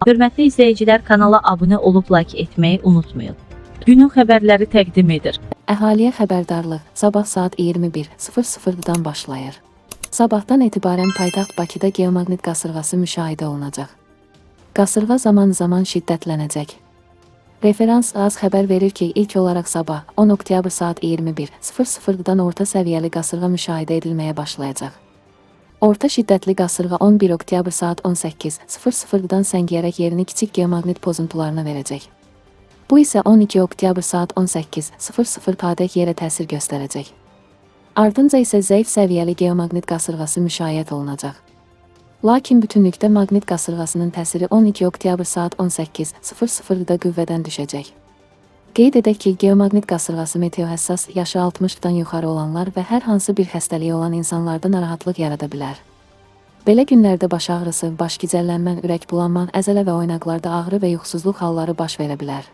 Hörmətli izləyicilər, kanala abunə olub like etməyi unutmayın. Günün xəbərləri təqdim edir. Əhaliyə xəbərdarlıq sabah saat 21:00-dan başlayır. Sabahdan etibarən paytaxt Bakıda geomaqnit qasırğası müşahidə olunacaq. Qasırğa zaman şiddətlənəcək. Referans AZ xəbər verir ki, ilk olaraq sabah 10 oktyabr saat 21:00-dan orta səviyyəli qasırğa müşahidə edilməyə başlayacaq. Orta şiddətli qasırğa 11 oktyabr saat 18:00-dan səngiyərək yerini kiçik geomaqnit pozuntularına verəcək. Bu isə 12 oktyabr saat 18:00-dək yerə təsir göstərəcək. Ardınca isə zəif səviyyəli geomaqnit qasırğası müşahidə olunacaq. Lakin bütünlükdə maqnit qasırğasının təsiri 12 oktyabr saat 18:00-da qüvvədən düşəcək. Qeyd edək ki, geomaqnit qasırğası meteohəssas, yaşı 60-dan yuxarı olanlar və hər hansı bir xəstəliyi olan insanlarda narahatlıq yarada bilər. Belə günlərdə baş ağrısı, baş gicəllənmə, ürək bulanma, əzələ və oynaqlarda ağrı və yuxusuzluq halları baş verə bilər.